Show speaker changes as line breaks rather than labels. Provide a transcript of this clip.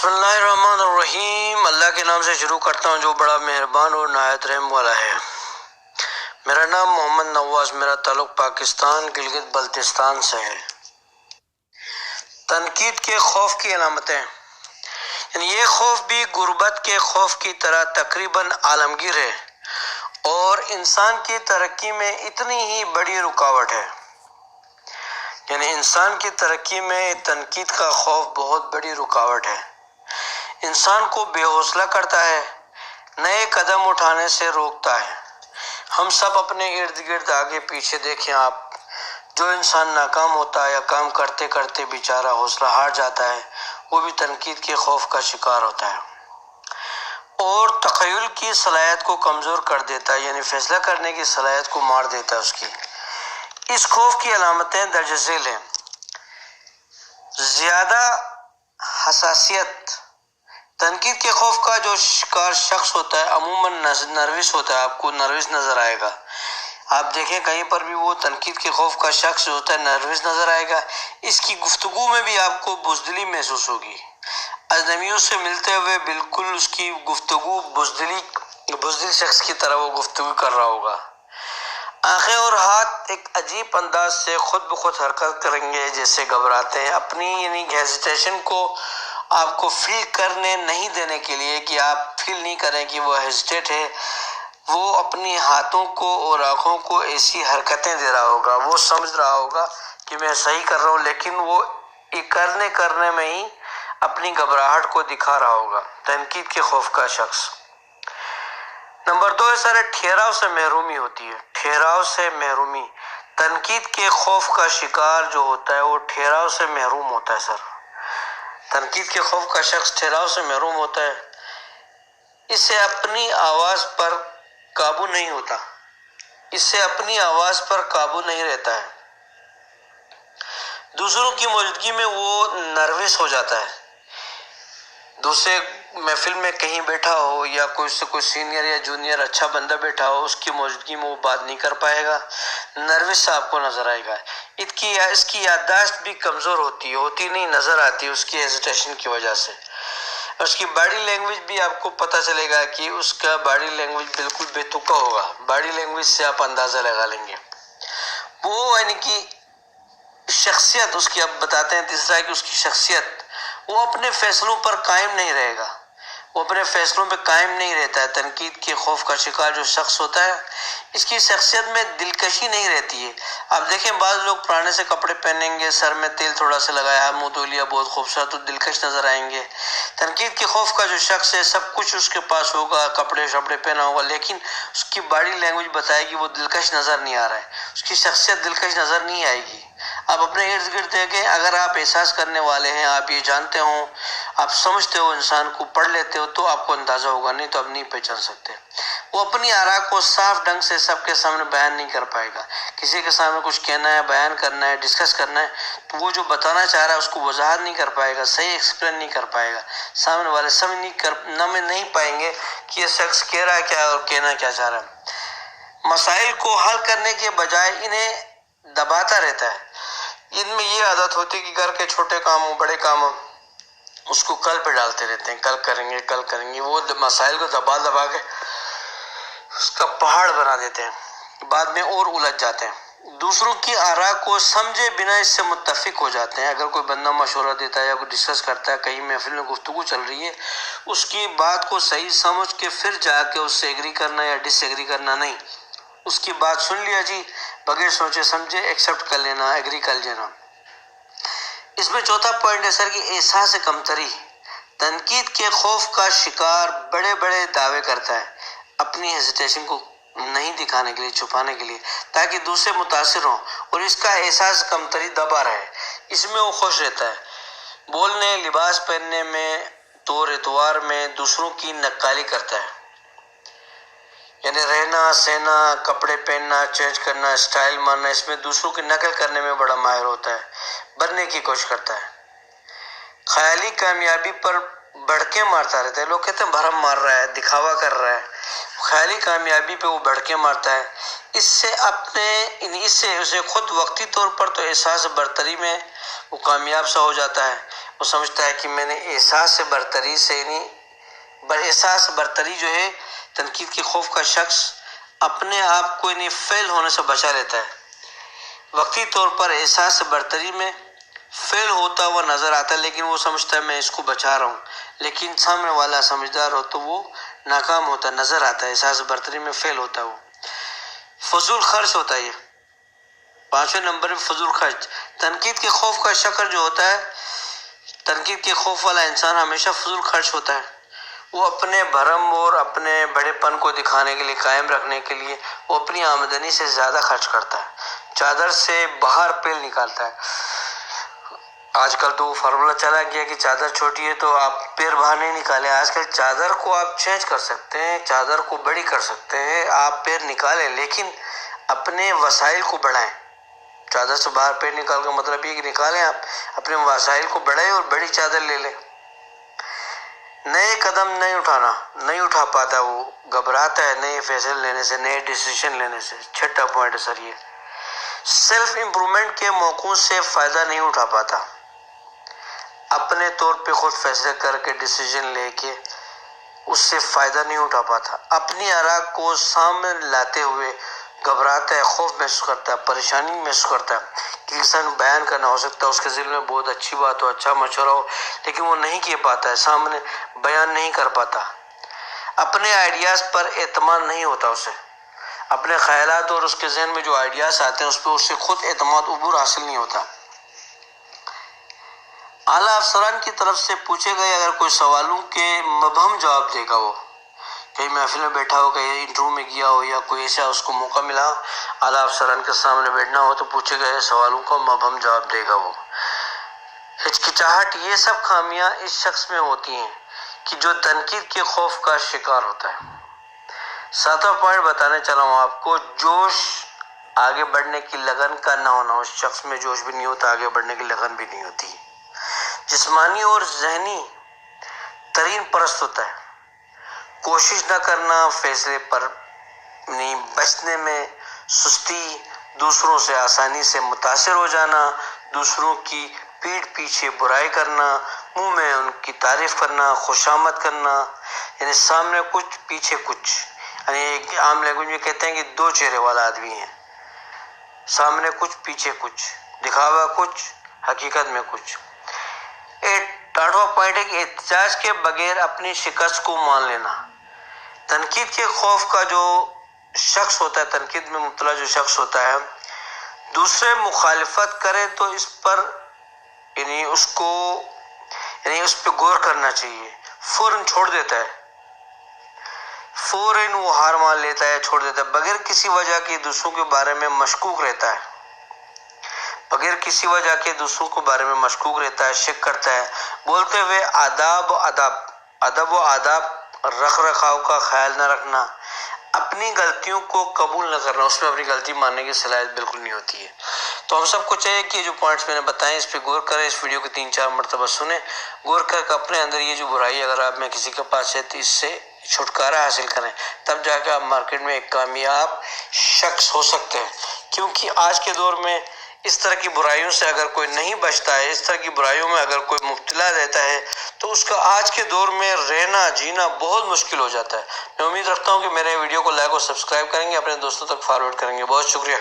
بسم اللہ الرحمن الرحیم۔ اللہ کے نام سے شروع کرتا ہوں جو بڑا مہربان اور نہایت رحم والا ہے۔ میرا نام محمد نواز، میرا تعلق پاکستان گلگت بلتستان سے ہے۔ تنقید کے خوف کی علامتیں، یعنی یہ خوف بھی غربت کے خوف کی طرح تقریباً عالمگیر ہے اور انسان کی ترقی میں اتنی ہی بڑی رکاوٹ ہے۔ یعنی انسان کی ترقی میں تنقید کا خوف بہت بڑی رکاوٹ ہے، انسان کو بے حوصلہ کرتا ہے، نئے قدم اٹھانے سے روکتا ہے۔ ہم سب اپنے ارد گرد آگے پیچھے دیکھیں آپ، جو انسان ناکام ہوتا ہے یا کام کرتے کرتے بیچارہ حوصلہ ہار جاتا ہے، وہ بھی تنقید کے خوف کا شکار ہوتا ہے اور تخیل کی صلاحیت کو کمزور کر دیتا ہے، یعنی فیصلہ کرنے کی صلاحیت کو مار دیتا ہے اس کی۔ اس خوف کی علامتیں درج ذیل ہیں: زیادہ حساسیت۔ تنقید کے خوف کا جو شکار شخص ہوتا ہے عموماً نروس ہوتا ہے، آپ کو نروس نظر آئے گا۔ آپ دیکھیں کہیں پر بھی وہ تنقید کے خوف کا شخص جو ہوتا ہے نروس نظر آئے گا۔ اس کی گفتگو میں بھی آپ کو بزدلی محسوس ہوگی، اجنبیوں سے ملتے ہوئے بالکل اس کی گفتگو بزدل شخص کی طرح وہ گفتگو کر رہا ہوگا۔ آنکھیں اور ہاتھ ایک عجیب انداز سے خود بخود حرکت کریں گے، جیسے گھبراتے ہیں، اپنی یعنی ہیزیٹیشن کو آپ کو فیل کرنے نہیں دینے کے لیے کہ آپ فیل نہیں کریں کہ وہ ہیزیٹیٹ ہے، وہ اپنی ہاتھوں کو اور آنکھوں کو ایسی حرکتیں دے رہا ہوگا، وہ سمجھ رہا ہوگا کہ میں صحیح کر رہا ہوں، لیکن وہ یہ کرنے میں ہی اپنی گھبراہٹ کو دکھا رہا ہوگا۔ تنقید کے خوف کا شخص۔ نمبر 2، سارے ٹھہراؤ سے محرومی ہوتی ہے۔ ٹھہراؤ سے محرومی، تنقید کے خوف کا شکار جو ہوتا ہے وہ ٹھہراؤ سے محروم ہوتا ہے۔ تنقید کے خوف کا شخص ٹھہراؤ سے محروم ہوتا ہے، اسے اپنی آواز پر قابو نہیں ہوتا، اسے اپنی آواز پر قابو نہیں رہتا ہے، دوسروں کی موجودگی میں وہ نروس ہو جاتا ہے۔ دوسرے محفل میں کہیں بیٹھا ہو یا کوئی سے کوئی سینئر یا جونیئر اچھا بندہ بیٹھا ہو، اس کی موجودگی میں وہ بات نہیں کر پائے گا، نروس سا آپ کو نظر آئے گا۔ اس کی یادداشت بھی کمزور ہوتی نہیں نظر آتی اس کی ہیزیٹیشن کی وجہ سے۔ اس کی باڈی لینگویج بھی آپ کو پتہ چلے گا کہ اس کا باڈی لینگویج بالکل بے تکا ہوگا، باڈی لینگویج سے آپ اندازہ لگا لیں گے۔ وہ یعنی کہ شخصیت اس کی، اب بتاتے ہیں تیسرا ہے کہ اس کی شخصیت، وہ اپنے فیصلوں پر قائم نہیں رہے گا، وہ اپنے فیصلوں پہ قائم نہیں رہتا ہے۔ تنقید کے خوف کا شکار جو شخص ہوتا ہے، اس کی شخصیت میں دلکشی نہیں رہتی ہے۔ آپ دیکھیں بعض لوگ پرانے سے کپڑے پہنیں گے، سر میں تیل تھوڑا سا لگایا، منہ دھو لیا، بہت خوبصورت اور دلکش نظر آئیں گے۔ تنقید کے خوف کا جو شخص ہے، سب کچھ اس کے پاس ہوگا، کپڑے شپڑے پہنا ہوگا، لیکن اس کی باڈی لینگویج بتائے گی وہ دلکش نظر نہیں آ رہا ہے، اس کی شخصیت دلکش نظر نہیں آئے گی۔ آپ اپنے ارد گرد دیکھیں، اگر آپ احساس کرنے والے ہیں، آپ یہ جانتے ہوں، آپ سمجھتے ہو، انسان کو پڑھ لیتے ہو، تو آپ کو اندازہ ہوگا، نہیں تو آپ نہیں پہچان سکتے۔ وہ اپنی آراء کو صاف ڈھنگ سے سب کے سامنے بیان نہیں کر پائے گا۔ کسی کے سامنے کچھ کہنا ہے، بیان کرنا ہے، ڈسکس کرنا ہے، تو وہ جو بتانا چاہ رہا ہے اس کو وضاحت نہیں کر پائے گا، صحیح ایکسپلین نہیں کر پائے گا، سامنے والے سمجھ نہیں پائیں گے کہ یہ شخص کہہ رہا ہے کیا اور کہنا کیا چاہ رہا ہے۔ مسائل کو حل کرنے کے بجائے انہیں دباتا رہتا ہے۔ ان میں یہ عادت ہوتی ہے کہ گھر کے چھوٹے کام ہوں، بڑے کام ہوں، اس کو کل پہ ڈالتے رہتے ہیں، کل کریں گے، وہ مسائل کو دبا کے اس کا پہاڑ بنا دیتے ہیں، بعد میں اور الجھ جاتے ہیں۔ دوسروں کی آراء کو سمجھے بنا اس سے متفق ہو جاتے ہیں۔ اگر کوئی بندہ مشورہ دیتا ہے یا کوئی ڈسکس کرتا ہے، کہیں محفل میں گفتگو چل رہی ہے، اس کی بات کو صحیح سمجھ کے پھر جا کے اس سے ایگری کرنا یا ڈس ایگری کرنا نہیں، اس کی بات سن لیا جی، بغیر سوچے سمجھے ایکسیپٹ کر لینا، ایگری کر لینا۔ اس میں چوتھا پوائنٹ ہے سر کہ احساس کمتری۔ تنقید کے خوف کا شکار بڑے بڑے دعوے کرتا ہے، اپنی ہیزیٹیشن کو نہیں دکھانے کے لیے، چھپانے کے لیے، تاکہ دوسرے متاثر ہوں اور اس کا احساس کمتری دبا رہے، اس میں وہ خوش رہتا ہے۔ بولنے، لباس پہننے میں، طور اتوار میں دوسروں کی نقالی کرتا ہے، یعنی رہنا سہنا، کپڑے پہننا، چینج کرنا، اسٹائل مارنا، اس میں دوسروں کی نقل کرنے میں بڑا ماہر ہوتا ہے، بننے کی کوشش کرتا ہے۔ خیالی کامیابی پر بڑھکے مارتا رہتا ہے، لوگ کہتے ہیں بھرم مار رہا ہے، دکھاوا کر رہا ہے، خیالی کامیابی پہ وہ بڑھکے مارتا ہے۔ اس سے اسے خود وقتی طور پر تو احساس برتری میں وہ کامیاب سا ہو جاتا ہے. وہ سمجھتا ہے کہ میں نے احساس برتری سے احساس برتری جو ہے تنقید کے خوف کا شخص اپنے آپ کو فیل ہونے سے بچا لیتا ہے. وقتی طور پر احساس برتری میں فیل ہوتا ہوا نظر آتا ہے، لیکن وہ سمجھتا ہے میں اس کو بچا رہا ہوں. لیکن سامنے والا سمجھدار ہو تو وہ ناکام ہوتا نظر آتا ہے، احساس برتری میں فیل ہوتا ہے. وہ فضول خرچ ہوتا ہے. یہ 5ویں نمبر میں فضول خرچ. تنقید کے خوف کا شکر جو ہوتا ہے، تنقید کے خوف والا انسان ہمیشہ فضول خرچ ہوتا ہے. وہ اپنے بھرم اور اپنے بڑے پن کو دکھانے کے لیے، قائم رکھنے کے لیے وہ اپنی آمدنی سے زیادہ خرچ کرتا ہے. چادر سے باہر پیل نکالتا ہے. آج کل تو فارمولا چلا گیا کہ چادر چھوٹی ہے تو آپ پیر باہر نہیں نکالیں. آج کل چادر کو آپ چینج کر سکتے ہیں، چادر کو بڑی کر سکتے ہیں، آپ پیر نکالیں لیکن اپنے وسائل کو بڑھائیں. چادر سے باہر پیر نکال کا مطلب یہ کہ نکالیں، آپ اپنے وسائل کو بڑھائیں اور بڑی چادر لے لیں. نئے قدم نہیں اٹھا پاتا. وہ گھبراتا ہے نئے فیصلے لینے سے، نئے ڈیسیشن لینے سے. 6واں پوائنٹ ہے سر، یہ سیلف امپرومنٹ کے موقعوں سے فائدہ نہیں اٹھا پاتا. اپنے طور پہ خود فیصلے کر کے ڈیسیجن لے کے اس سے فائدہ نہیں اٹھا پاتا. اپنی آراء کو سامنے لاتے ہوئے گھبراتا ہے، خوف محسوس کرتا ہے، پریشانی محسوس کرتا ہے کہ انسان بیان کرنا ہو سکتا ہے، اس کے ذہن میں بہت اچھی بات ہو، اچھا مشورہ ہو، لیکن وہ نہیں کہہ پاتا ہے، سامنے بیان نہیں کر پاتا. اپنے آئیڈیاز پر اعتماد نہیں ہوتا اسے. اپنے خیالات اور اس کے ذہن میں جو آئیڈیاز آتے ہیں اس پہ اسے خود اعتماد عبور حاصل نہیں ہوتا. اعلیٰ افسران کی طرف سے پوچھے گئے اگر کوئی سوالوں کے مبہم جواب دے گا، وہ کہیں محفل میں بیٹھا ہو، کہیں انٹرویو میں گیا ہو یا کوئی ایسا اس کو موقع ملا اعلیٰ افسران کے سامنے بیٹھنا ہو تو پوچھے گئے سوالوں کا مبہم جواب دے گا. وہ ہچکچاہٹ، یہ سب خامیاں اس شخص میں ہوتی ہیں کہ جو تنقید کے خوف کا شکار ہوتا ہے. 7واں پوائنٹ بتانے چلا ہوں آپ کو، جوش، آگے بڑھنے کی لگن کا نہ ہونا. اس شخص میں جوش بھی نہیں ہوتا، آگے بڑھنے کی لگن بھی نہیں ہوتی. جسمانی اور ذہنی ترین پرست ہوتا ہے. کوشش نہ کرنا، فیصلے پر نہیں بچنے میں سستی، دوسروں سے آسانی سے متاثر ہو جانا، دوسروں کی پیٹھ پیچھے برائی کرنا، منہ میں ان کی تعریف کرنا، خوشامد کرنا، یعنی سامنے کچھ پیچھے کچھ. یعنی ایک عام لینگویج میں کہتے ہیں کہ دو چہرے والا آدمی ہے، سامنے کچھ پیچھے کچھ، دکھاوا کچھ، حقیقت میں کچھ. 8واں پوائنٹ ہے کہ احتجاج کے بغیر اپنی شکست کو مان لینا. تنقید کے خوف کا جو شخص ہوتا ہے، تنقید میں مبتلا جو شخص ہوتا ہے، دوسرے مخالفت کرے تو اس پر اس پہ غور کرنا چاہیے. فوراً چھوڑ دیتا ہے، فوراً وہ ہار مان لیتا ہے، چھوڑ دیتا ہے، بغیر کسی وجہ کے دوسروں کے بارے میں مشکوک رہتا ہے، بغیر کسی وجہ کے دوسروں کے بارے میں مشکوک رہتا ہے، شک کرتا ہے. بولتے ہوئے ادب و آداب رکھ رکھاؤ کا خیال نہ رکھنا، اپنی غلطیوں کو قبول نہ کرنا، اس میں اپنی غلطی ماننے کی صلاحیت بالکل نہیں ہوتی ہے. تو ہم سب کو چاہیے کہ جو پوائنٹس میں نے بتائے اس پہ غور کریں، اس ویڈیو کو 3-4 مرتبہ سنیں، غور کر کے اپنے اندر یہ جو برائی اگر آپ میں کسی کے پاس ہے تو اس سے چھٹکارا حاصل کریں، تب جا کے آپ مارکیٹ میں ایک کامیاب شخص ہو سکتے ہیں. کیونکہ آج کے دور میں اس طرح کی برائیوں سے اگر کوئی نہیں بچتا ہے، اس طرح کی برائیوں میں اگر کوئی مبتلا رہتا ہے تو اس کا آج کے دور میں رہنا جینا بہت مشکل ہو جاتا ہے. میں امید رکھتا ہوں کہ میرے ویڈیو کو لائک اور سبسکرائب کریں گے، اپنے دوستوں تک فارورڈ کریں گے. بہت شکریہ.